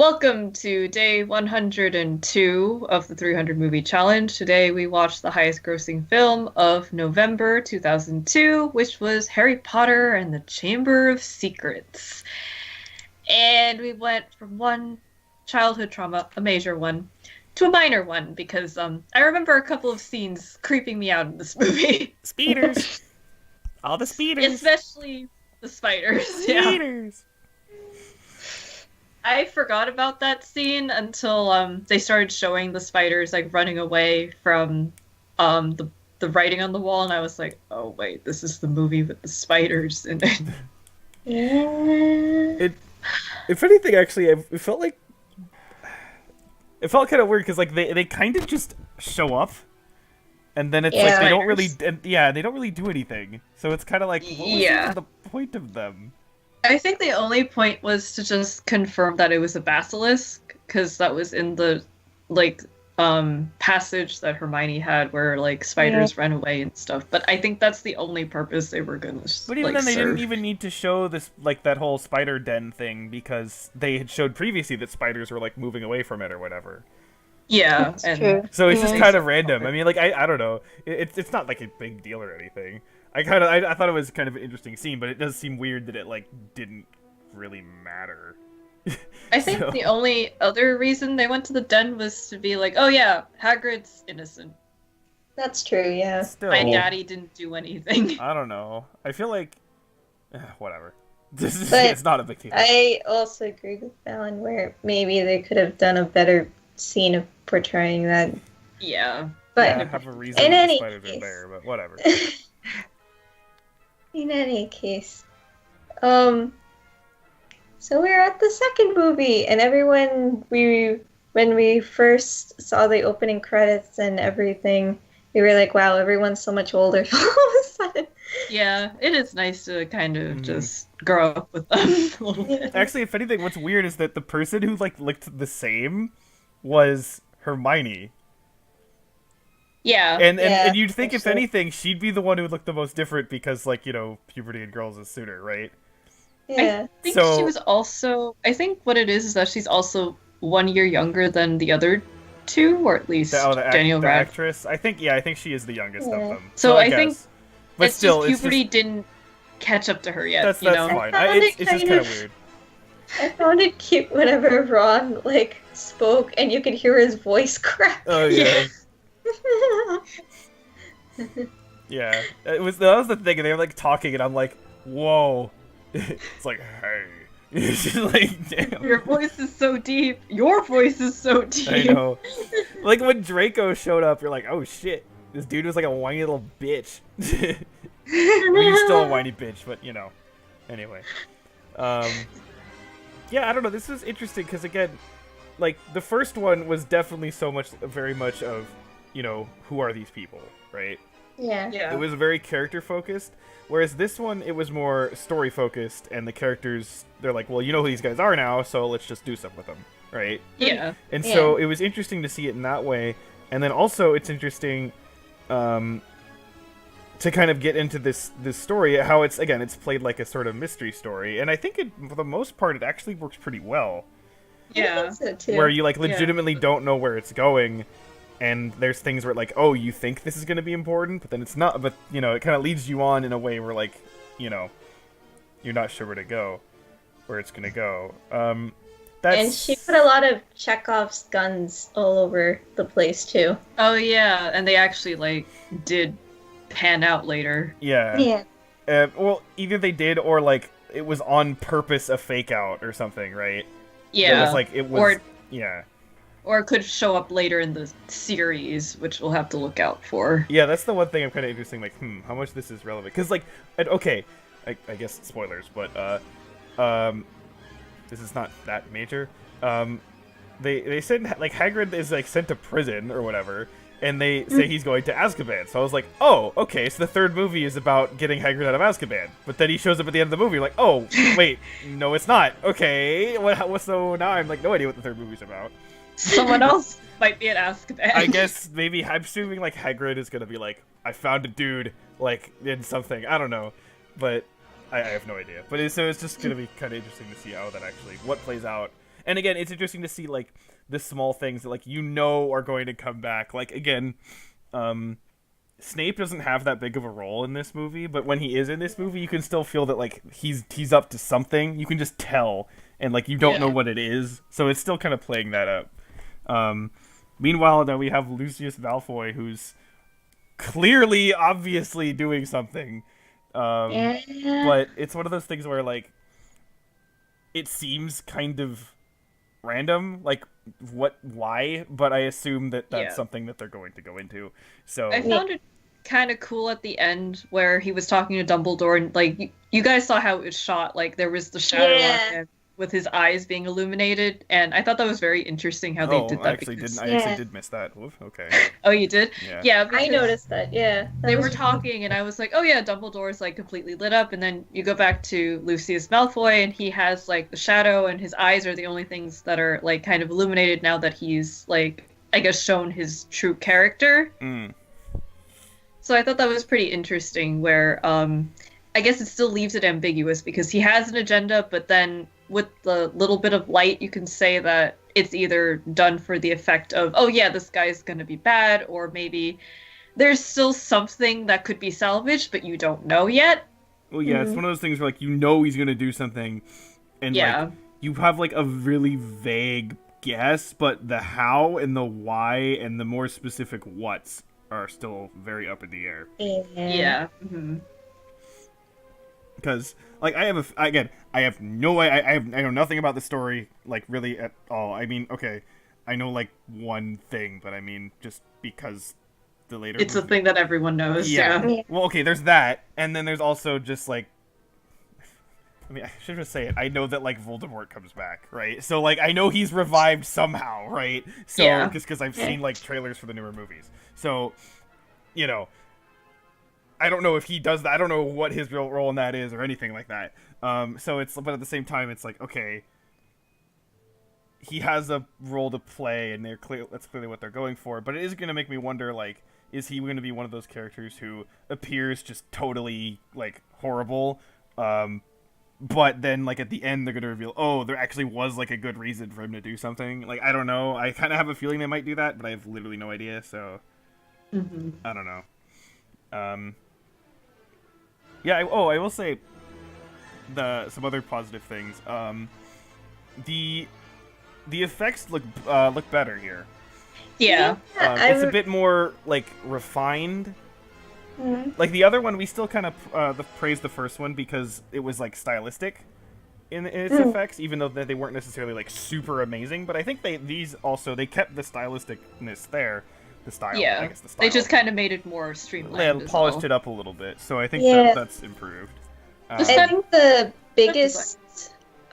Welcome to day 102 of the 300 Movie Challenge. Today we watched the highest grossing film of November 2002, which was Harry Potter and the Chamber of Secrets. And we went from one childhood trauma, a major one, to a minor one because I remember a couple of scenes creeping me out in this movie. Speeders. All the speeders. Especially the spiders. Yeah. Speeders. I forgot about that scene until they started showing the spiders like running away from the writing on the wall, and I was like, oh wait, this is the movie with the spiders in it. Yeah. If anything, actually, it felt like kind of weird because like they kind of just show up, and then it's Yeah. like they don't Spiders. really they don't really do anything. So it's kind of like, what was Yeah. even the point of them? I think the only point was to just confirm that it was a basilisk, because that was in the like passage that Hermione had where like spiders ran away and stuff. But I think that's the only purpose they were gonna But even like then, they serve. didn't even need to show this like that whole spider den thing because they had showed previously that spiders were like moving away from it or whatever. Yeah, That's and true. So it's just Yeah. kind of random. I mean, like I don't know. It's not like a big deal or anything. I thought it was kind of an interesting scene, but it does seem weird that it like didn't really matter. I think So- the only other reason they went to the den was to be like, oh yeah, Hagrid's innocent. That's true, yeah. Still, My daddy didn't do anything. I don't know. I feel like whatever. This is But it's not a big deal. I also agree with Fallon where maybe they could have done a better scene of portraying that. Yeah. But Yeah, I have a reason in the any spiders case- are there, but whatever. in any case, so we're at the second movie, and everyone when we first saw the opening credits and everything, we were like, wow, everyone's so much older all of a sudden. Yeah, it is nice to kind of Mhm. just grow up with them a little bit. Actually, if anything, what's weird is that the person who like looked the same was Hermione. Yeah. And you'd think if actually. anything, she'd be the one who would look the most different because like, you know, puberty in girls is sooner, right? Yeah. I think So- she was also, I think what it is that she's also 1 year younger than the other two, or at least Daniel The Radcliffe. actress. I think she is the youngest of Yeah. them. So I guess. think but it's still, just it's puberty didn't catch up to her yet, that's you know? fine. I found It's it just kind kind of of- weird. I found it cute whenever Ron like spoke and you could hear his voice crack. Oh yeah. Yeah, that was the thing, and they were like talking, and I'm like, whoa. It's like, hey. It's just like, damn. Your voice is so deep. Your voice is so deep. I know. Like when Draco showed up, you're like, oh shit, this dude was like a whiny little bitch. I mean, he's still a whiny bitch, but you know. Anyway, yeah, I don't know. This was interesting because again, like the first one was definitely very much of, you know, who are these people, right? Yeah. Yeah. It was very character focused, whereas this one it was more story focused, and the characters they're like, well, you know who these guys are now, so let's just do something with them, right? Yeah. And so it was interesting to see it in that way, and then also it's interesting to kind of get into this story, how it's played like a sort of mystery story, and I think for the most part it actually works pretty well, I Yeah. think so too. where you like legitimately don't know where it's going. And there's things where like, oh, you think this is going to be important, but then it's not. But you know, it kind of leads you on in a way where like, you know, you're not sure where it's going to go. That's And she put a lot of Chekhov's guns all over the place too. Oh yeah, and they actually like did pan out later. yeah. Yeah. Well, either they did or like it was on purpose a fake out or something, right? Yeah. It was like it was. Or Yeah. or it could show up later in the series, which we'll have to look out for. Yeah, that's the one thing I'm kind of interesting. Like, how much this is relevant? Because like, okay, I guess spoilers, but this is not that major. They said like Hagrid is like sent to prison or whatever, and they say he's going to Azkaban. So I was like, oh, okay, so the third movie is about getting Hagrid out of Azkaban. But then he shows up at the end of the movie, like, oh, wait, no, it's not. Okay, what? So now I'm like, no idea what the third movie's about. Someone else might be at Azkaban. I guess maybe I'm assuming like Hagrid is gonna be like, I found a dude like in something. I don't know, but I have no idea. But so it's just gonna be kind of interesting to see how that actually what plays out. And again, it's interesting to see like the small things that like are going to come back. Like again, Snape doesn't have that big of a role in this movie, but when he is in this movie, you can still feel that like he's up to something. You can just tell, and like you don't know what it is, so it's still kind of playing that up. Meanwhile, now we have Lucius Malfoy, who's clearly, obviously doing something, but it's one of those things where like it seems kind of random, like why, but I assume that that's something that they're going to go into. So I found it kind of cool at the end where he was talking to Dumbledore, and like you guys saw how it was shot, like there was the shadow on him with his eyes being illuminated, and I thought that was very interesting how they did that. I actually did miss that. Oof, okay. Oh, you did? Yeah, I noticed that. Yeah, they were talking, and I was like, oh yeah, Dumbledore's like completely lit up, and then you go back to Lucius Malfoy, and he has like the shadow, and his eyes are the only things that are like kind of illuminated now that he's like, I guess, shown his true character. So I thought that was pretty interesting, where I guess it still leaves it ambiguous because he has an agenda, but then with the little bit of light, you can say that it's either done for the effect of, oh yeah, this guy's gonna be bad, or maybe there's still something that could be salvaged, but you don't know yet. Well, yeah, it's one of those things where like he's gonna do something, and like you have like a really vague guess, but the how and the why and the more specific what's are still very up in the air. Yeah. Because like I know nothing about the story like really at all. I mean, okay, I know like one thing, but I mean just because the later it's a thing that everyone knows. Yeah. Well, okay, there's that, and then there's also just like, I mean, I should just say it. I know that like Voldemort comes back, right? So like I know he's revived somehow, right? So just because I've seen like trailers for the newer movies, so you know. I don't know if he does that. I don't know what his real role in that is or anything like that. So it's, but at the same time, it's like, okay, he has a role to play, and that's clearly what they're going for. But it is going to make me wonder, like, is he going to be one of those characters who appears just totally like horrible, but then like at the end they're going to reveal, oh, there actually was like a good reason for him to do something. Like, I don't know. I kind of have a feeling they might do that, but I have literally no idea. So I don't know. Yeah, I will say some other positive things. The effects look better here. Yeah. It's a bit more like refined. Like the other one, we still kind of praised the first one because it was like stylistic in its effects, even though they weren't necessarily like super amazing. But I think they kept the stylisticness there. The style, I guess the style. They just kind of made it more streamlined. Yeah, polished it up a little bit, so I think that's improved. I think the biggest.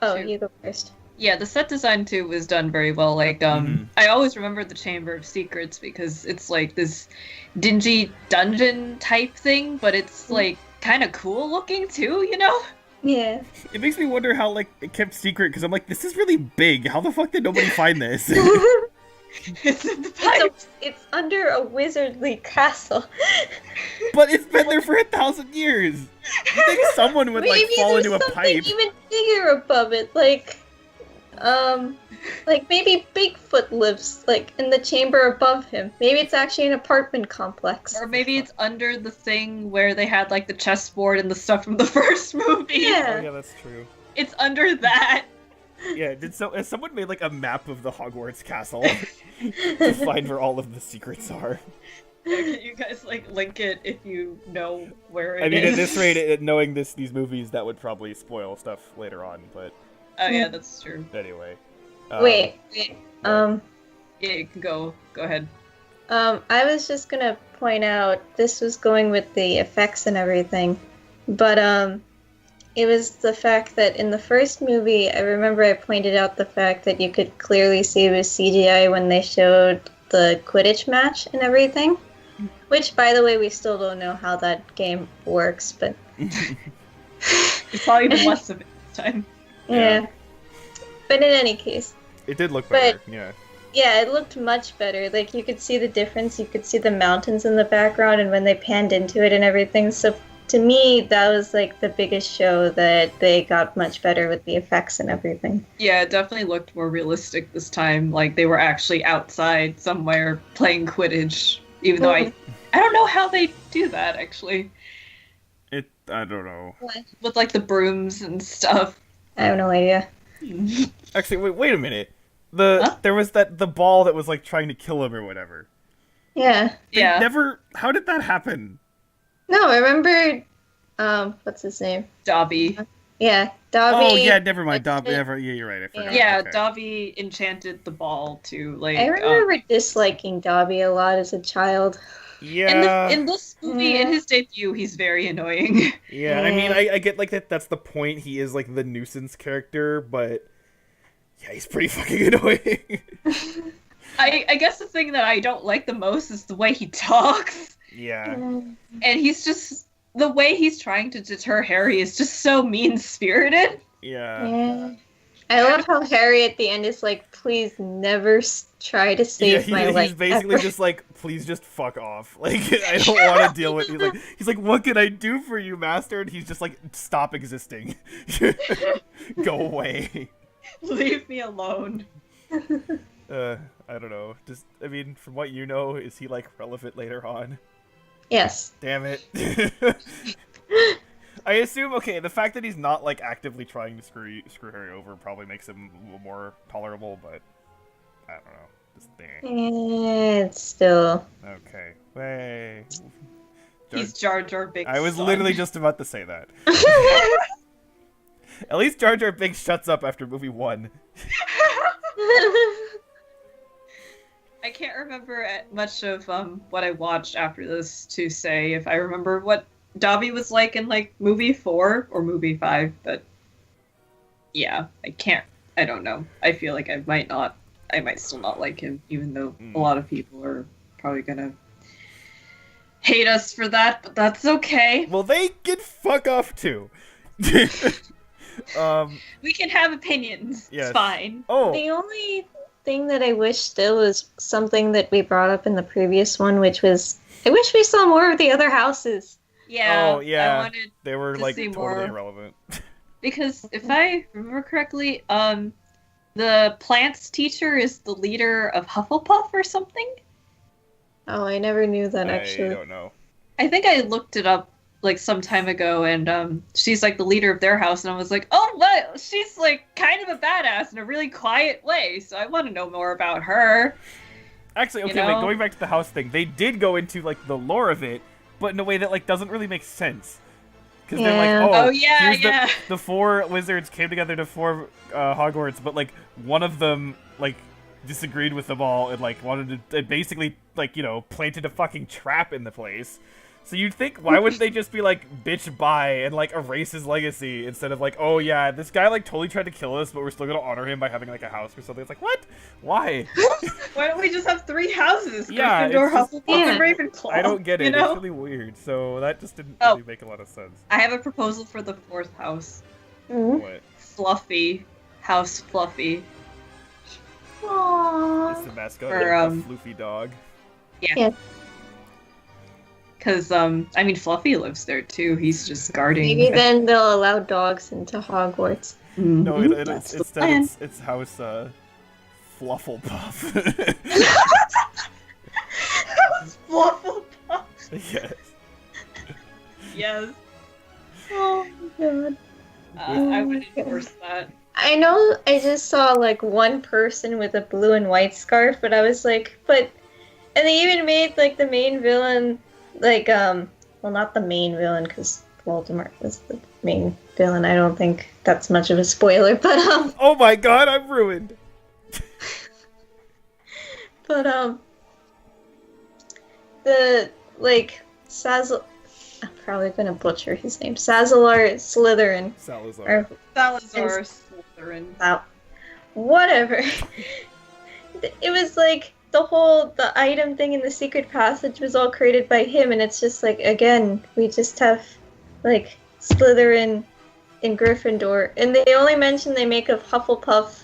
Oh, you go first. Yeah, the set design too was done very well. Like, I always remember the Chamber of Secrets because it's like this dingy dungeon type thing, but it's like kind of cool looking too, you know? Yeah. It makes me wonder how like it kept secret because I'm like, this is really big. How the fuck did nobody find this? It's in the pipes. It's under a wizardly castle. But it's been there for 1,000 years. You think someone would like fall into a pipe? Even bigger above it, like maybe Bigfoot lives like in the chamber above him. Maybe it's actually an apartment complex. Or maybe it's under the thing where they had like the chessboard and the stuff from the first movie. Yeah, oh, yeah, that's true. It's under that. Yeah, has someone made like a map of the Hogwarts castle to find where all of the secrets are? You guys like link it if you know where it is. I mean, at this rate, knowing these movies, that would probably spoil stuff later on. But oh yeah, that's true. Anyway, wait. Yeah, you can go ahead. I was just gonna point out this was going with the effects and everything, but it was the fact that in the first movie, I remember I pointed out the fact that you could clearly see it was CGI when they showed the Quidditch match and everything. Which, by the way, we still don't know how that game works, but... It's probably even less of it this time. Yeah. But in any case... It did look better, yeah. Yeah, it looked much better. Like, you could see the difference. You could see the mountains in the background and when they panned into it and everything. So to me, that was like the biggest show that they got much better with the effects and everything. Yeah, it definitely looked more realistic this time. Like they were actually outside somewhere playing Quidditch. Even though I don't know how they do that actually. I don't know. With like the brooms and stuff. I have no idea. Actually, wait a minute. Huh? There was the ball that was like trying to kill him or whatever. Yeah. They Yeah. never. How did that happen? No, remember, what's his name? Dobby. Yeah, Dobby. Oh yeah, never mind. Actually- Yeah, you're right. I forgot. Yeah, Okay. Dobby enchanted the ball to like. I remember disliking Dobby a lot as a child. Yeah. In this movie, in his debut, he's very annoying. Yeah, I mean, I get like that. That's the point. He is like the nuisance character, but yeah, he's pretty fucking annoying. I guess the thing that I don't like the most is the way he talks. Yeah. And he's just the way he's trying to deter Harry is just so mean-spirited. Yeah. Yeah. I love how Harry at the end is like, please never try to save my life. He's basically ever." just like, please just fuck off. Like, I don't want to deal with. He's like, what can I do for you, master? And he's just like, stop existing. Go away. Leave me alone. I don't know. Just, I mean, from what you know, is he like relevant later on? Yes. Damn it. I assume, okay, the fact that he's not like actively trying to screw Harry over probably makes him a little more tolerable, but I don't know. Just It's still. okay. Way. He's Jar Jar Binks. I was son. literally just about to say that. At least Jar Jar Binks shuts up after movie 1. I can't remember much of what I watched after this to say if I remember what Dobby was like in like movie 4 or movie 5, but yeah, I don't know. I feel like I might still not like him, even though a lot of people are probably gonna hate us for that, but that's okay. Well, they can fuck off too. We can have opinions. Yes. It's fine. Oh, The only thing that I wish still was something that we brought up in the previous one, which was I wish we saw more of the other houses. Yeah. Oh, yeah. I wanted they were to like see totally more. irrelevant. because if I remember correctly, the plants teacher is the leader of Hufflepuff or something. Oh, I never knew that I actually. don't know. I think I looked it up like some time ago, and she's like the leader of their house, and I was like, oh, what? She's like kind of a badass in a really quiet way, so I want to know more about her. Actually, okay, You know? wait, going back to the house thing, they did go into like the lore of it, but in a way that like doesn't really make sense. Because they're Yeah. like, Oh, yeah, here's yeah. the 4 wizards came together to form Hogwarts, but like one of them like disagreed with them all and like wanted to basically like, you know, planted a fucking trap in the place. So you'd think, why wouldn't they just be like, bitch, bye, and like erase his legacy instead of like, oh yeah, this guy like totally tried to kill us, but we're still gonna honor him by having like a house or something. It's like, what? Why? Why don't we just have 3 houses? Yeah, Gryffindor, it's just- Hufflepuff, Yeah. and Ravenclaw. I don't get it. You know? It's really weird. So that just didn't Oh. really make a lot of sense. I have a proposal for the 4th house. Mhm. What? Fluffy. House Fluffy. Aww. It's the mascot, For, a floofy dog. Because, I mean, Fluffy lives there too. He's just guarding. Maybe then they'll allow dogs into Hogwarts. No, Mhm. it's That's the instead plan. it's House Flufflepuff. Flufflepuff. Yes. Yes. Oh my god. I would endorse that. I know I just saw like one person with a blue and white scarf, but I was like, but and they even made like the main villain like well, not the main villain because Voldemort was the main villain. I don't think that's much of a spoiler, but Oh my god, I'm ruined. the like Sazal I'm probably gonna butcher his name. Sazalor Slytherin Salazar. or Salazar Slytherin. whatever. It was like the item thing in the secret passage was all created by him, and it's just like, again, we just have like Slytherin and Gryffindor, and the only mention they make of Hufflepuff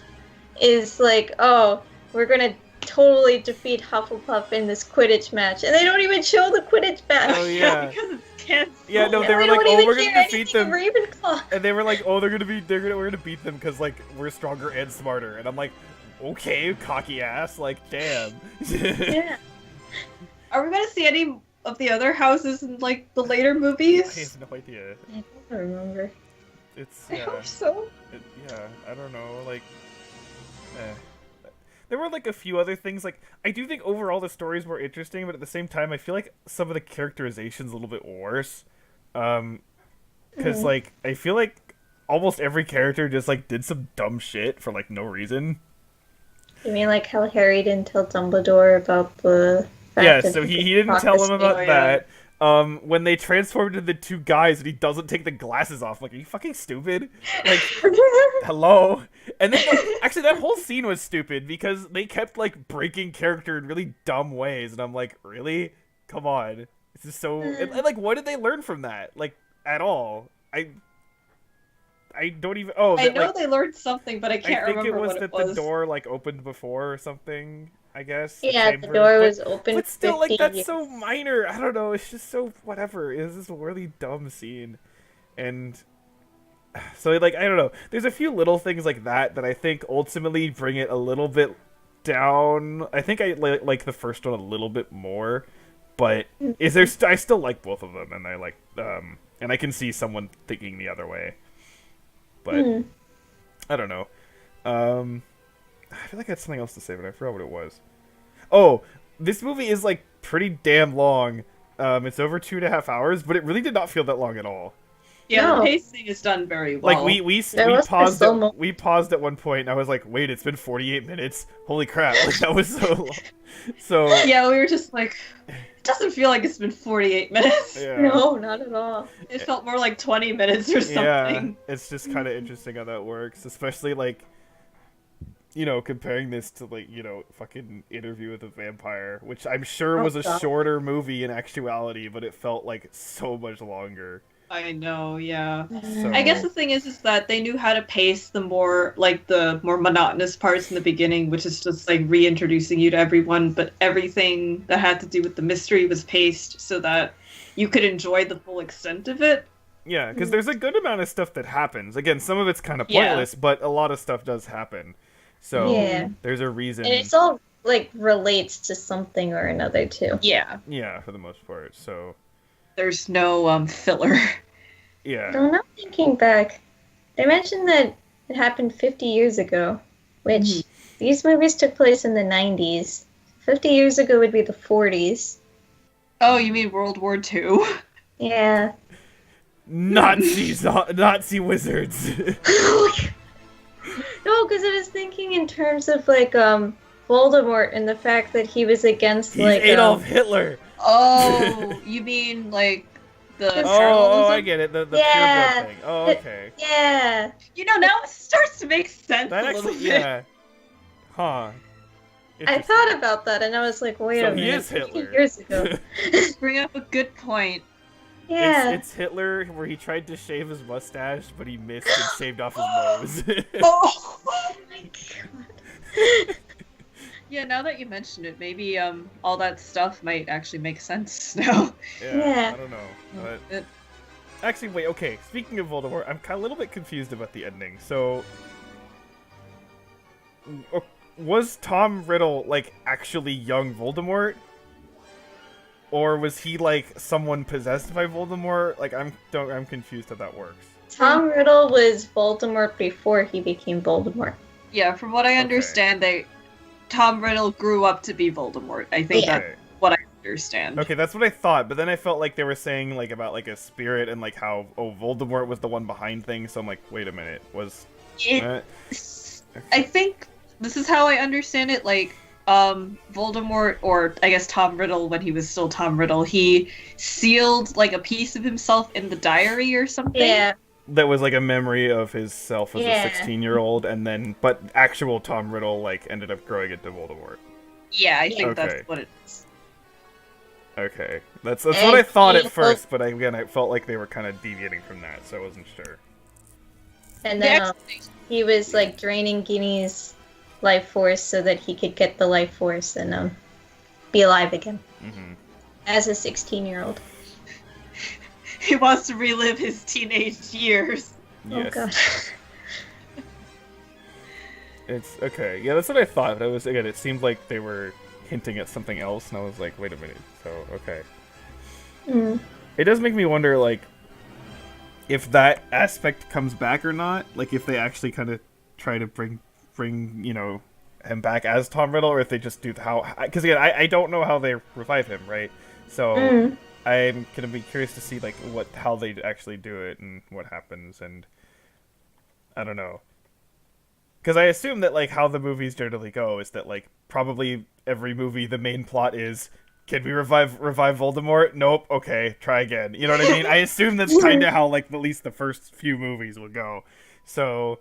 is like, oh, we're gonna totally defeat Hufflepuff in this Quidditch match, and they don't even show the Quidditch match. Oh yeah. because it's canceled. Yeah, no, And they were we like, don't oh, even we're hear gonna defeat anything them, of Ravenclaw. and they were like, oh, we're gonna beat them because like we're stronger and smarter, and I'm like, okay, cocky ass, like damn. Yeah. Are we gonna see any of the other houses in like the later I movies? have no idea. I don't remember. It's I yeah, hope so. yeah, I don't know, like, there were like a few other things. Like, I do think overall the story is more interesting, but at the same time, I feel like some of the characterization's a little bit worse. Because like I feel like almost every character just like did some dumb shit for like no reason. You mean like how Harry didn't tell Dumbledore about the fact Yeah, that so he didn't tell him about Oh, yeah. that. When they transformed into the two guys and he doesn't take the glasses off, like, are you fucking stupid? Like, hello? And then, actually, that whole scene was stupid because they kept, like, breaking character in really dumb ways, and I'm like, really? Come on. This is so... And, like, what did they learn from that? Like, at all? I don't even... Oh, I that, know like, they learned something, but I I can't think remember it was what that it was. the door, like, opened before or something, I guess. Yeah, the chamber. door But- was open. But still, 50 like, that's years. so minor. I don't know. It's just so whatever. It's this really dumb scene. And so, like, I don't know. There's a few little things like that that I think ultimately bring it a little bit down. I think I like the first one a little bit more. But is there? I still like both of them, and I like and I can see someone thinking the other way. But I don't know. I feel like I had something else to say, but I forgot what it was. Oh, this movie is like pretty damn long. It's over 2.5 hours, but it really did not feel that long at all. Yeah, No. the pacing is done very well. Like we That was paused so long. we paused at one point, and I was like, wait, it's been 48 minutes. Holy crap! Like that was so long. So Yeah, we were just like, it doesn't feel like it's been 48 minutes. yeah. No, not at all. It felt more like 20 minutes or Yeah, something. it's just kind of interesting how that works, especially like, you know, comparing this to like, you know, fucking Interview with a Vampire, which I'm sure was a God. shorter movie in actuality, but it felt like so much longer. I know, yeah. So, I guess the thing is that they knew how to pace the more monotonous parts in the beginning, which is just like reintroducing you to everyone, but everything that had to do with the mystery was paced so that you could enjoy the full extent of it. yeah, because there's a good amount of stuff that happens. Again, some of it's kind of Yeah. pointless, but a lot of stuff does happen. So Yeah. there's a reason. And it's all like relates to something or another too. Yeah, Yeah, for the most part. So there's no filler. yeah. So now thinking back, they mentioned that it happened 50 years ago, which these movies took place in the 90s. 50 years ago would be the 40s. Oh, you mean World War II? Yeah. Nazi wizards. No, because I was thinking in terms of like Voldemort and the fact that he was against He's like Adolf Hitler. Oh, you mean like the Oh, Oh, journalism? I get it. The Yeah. pureblood thing. Oh, okay. yeah. You know, now it starts to make sense That a little actually, bit. yeah. Huh. I thought about that and I was like, wait So a he minute. is 50 Hitler. years ago. Bring up a good point. Yeah. It's Hitler where he tried to shave his mustache, but he missed and shaved off his nose. Oh! Oh my god. Yeah, now that you mention it, maybe all that stuff might actually make sense now. Yeah. I don't know. But It- actually, wait. Okay. Speaking of Voldemort, I'm kind of a little bit confused about the ending. So, was Tom Riddle like actually young Voldemort, or was he like someone possessed by Voldemort? Like, I'm confused how that works. Tom Riddle was Voldemort before he became Voldemort. Yeah, from what I understand, Tom Riddle grew up to be Voldemort. I think Yeah. that's Okay. what I understand. Okay, that's what I thought, but then I felt like they were saying like about like a spirit and like how Voldemort was the one behind things. So I'm like, wait a minute, was I think this is how I understand it. Like, Voldemort, or I guess Tom Riddle, when he was still Tom Riddle, he sealed like a piece of himself in the diary or something. Yeah. that was like a memory of his self as Yeah. a 16-year-old, and then but actual Tom Riddle like ended up growing into Voldemort. Yeah, I think Okay. that's what it is. Okay, that's And what I thought he at first, but I felt like they were kind of deviating from that, so I wasn't sure. And The then explanation- he was like draining Guinea's life force so that he could get the life force and be alive again as a 16-year-old. He wants to relive his teenage years. Yes. Oh god. It's okay. Yeah, that's what I thought. But it seemed like they were hinting at something else, and I was like, wait a minute. So, okay. It does make me wonder, like, if that aspect comes back or not. Like, if they actually kind of try to bring him back as Tom Riddle, or if they just do because again, I don't know how they revive him, right? So I'm gonna be curious to see like how they actually do it and what happens, and I don't know. Because I assume that, like, how the movies generally go is that, like, probably every movie, the main plot is, can we revive Voldemort? Nope. Okay, try again. You know what I mean? I assume that's kind of how, like, at least the first few movies will go. So,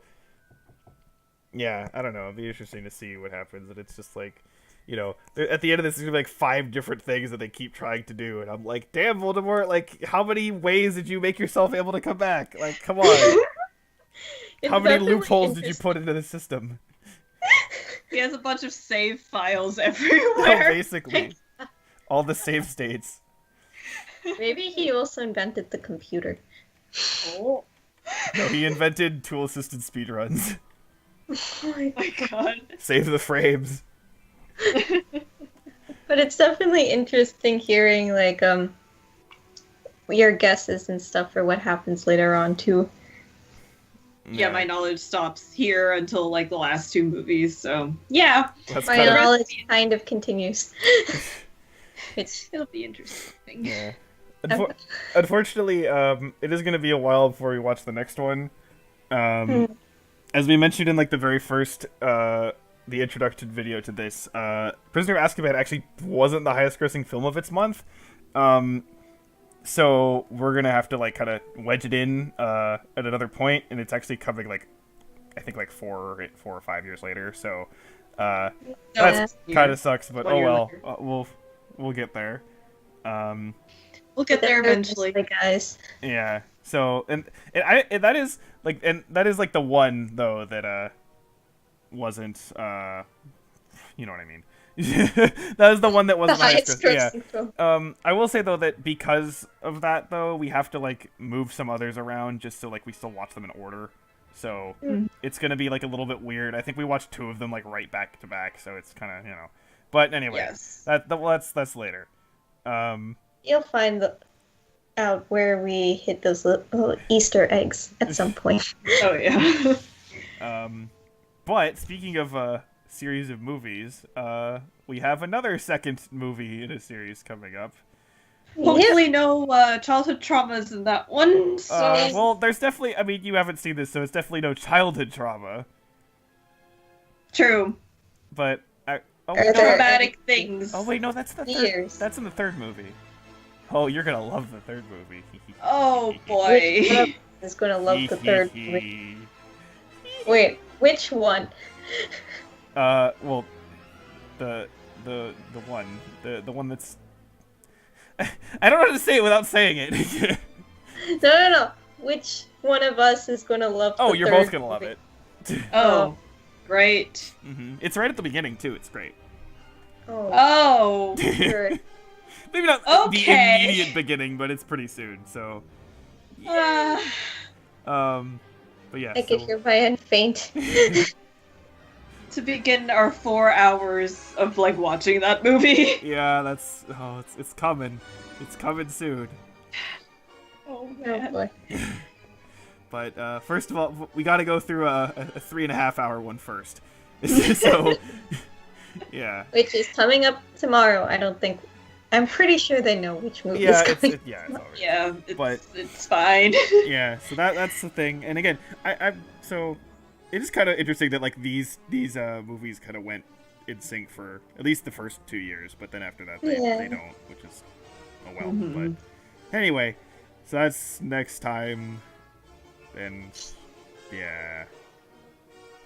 yeah, I don't know. It'd be interesting to see what happens. And it's just, like, at the end of this, there's going to be, like, 5 different things that they keep trying to do. And I'm like, damn, Voldemort, like, how many ways did you make yourself able to come back? Like, come on. How many loopholes did you put into the system? He has a bunch of save files Oh, everywhere. basically. All the save states. Maybe he also invented the computer. Oh No, he invented tool-assisted speedruns. Oh my my god. Save the frames. But it's definitely interesting hearing, like, your guesses and stuff for what happens later on, too. Yeah, my knowledge stops here until like the last 2 movies, so yeah. That's My kind of, knowledge kind of continues. It'll be interesting. yeah. Unfortunately, it is going to be a while before we watch the next one. As we mentioned in like the very first, the introduction video to this, Prisoner of Azkaban actually wasn't the highest grossing film of its month. So we're gonna have to like kind of wedge it in at another point, and it's actually coming like I think like 4 or 5 years later. So that kind of sucks, but 1 oh year well, later. we'll get there. We'll get there eventually. Guys. Yeah. So and that is like the one though that wasn't you know what I mean. That was the one that wasn't The highest grossing. grossing Yeah. film. I will say though that because of that though, we have to like move some others around just so like we still watch them in order. So it's gonna be like a little bit weird. I think we watched 2 of them like right back to back, so it's kind of But anyway, Yes. that's later. You'll find out where we hit those little Easter eggs at some point. Oh yeah. But speaking of series of movies, we have another second movie in a series coming up. Hopefully no childhood traumas in that one. So Well, there's definitely, I mean, you haven't seen this, so it's definitely no childhood trauma. true. But, Are wait, there- Traumatic things. oh wait, no, that's the third, Years. that's in the third movie. Oh, you're gonna love the third movie. Oh Which one boy. of us is going to love the third movie? Wait, which one? Well, the one that's I don't know how to say it without saying it. No. Which one of us is going to love the Oh, you're third both gonna love movie? it. Oh, great. It's right at the beginning too. It's great. Oh, Oh. sure. Maybe not the Okay. immediate beginning, but it's pretty soon. So, Uh, but yeah. I could hear my end faint. to begin our 4 hours of like watching that movie. Yeah, it's coming. It's coming soon. Oh Oh man. boy. But first of all, we got to go through a 3.5 hour one first. So, yeah. Which is coming up tomorrow. I'm pretty sure they know which movie Yeah, is it's coming. all right. Yeah, But- it's fine. Yeah, so that's the thing. And again, so it is kind of interesting that like these movies kind of went in sync for at least the first 2 years, but then after that they don't, which is oh well. Mhm. But anyway, so that's next time, and yeah.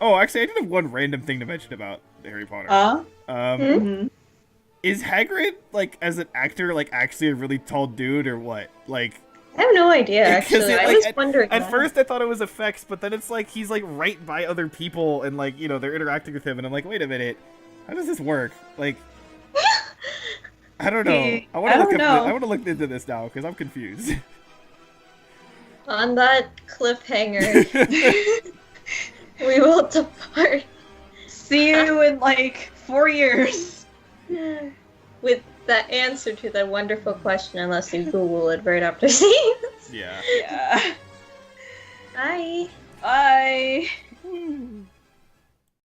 Oh, actually, I did have one random thing to mention about Harry Potter. Mhm. Is Hagrid like as an actor like actually a really tall dude or what? Like I have no idea, Because actually. it, I like, was wondering At that. first, I thought it was effects, but then it's like he's like right by other people, and like they're interacting with him, and I'm like, wait a minute, how does this work? Like, I don't know. I want to look into this now because I'm confused. On that cliffhanger, we will depart See you in like 4 years. with the answer to the wonderful question, unless you Google it right after seeing this. Yeah. Yeah. Bye. Bye.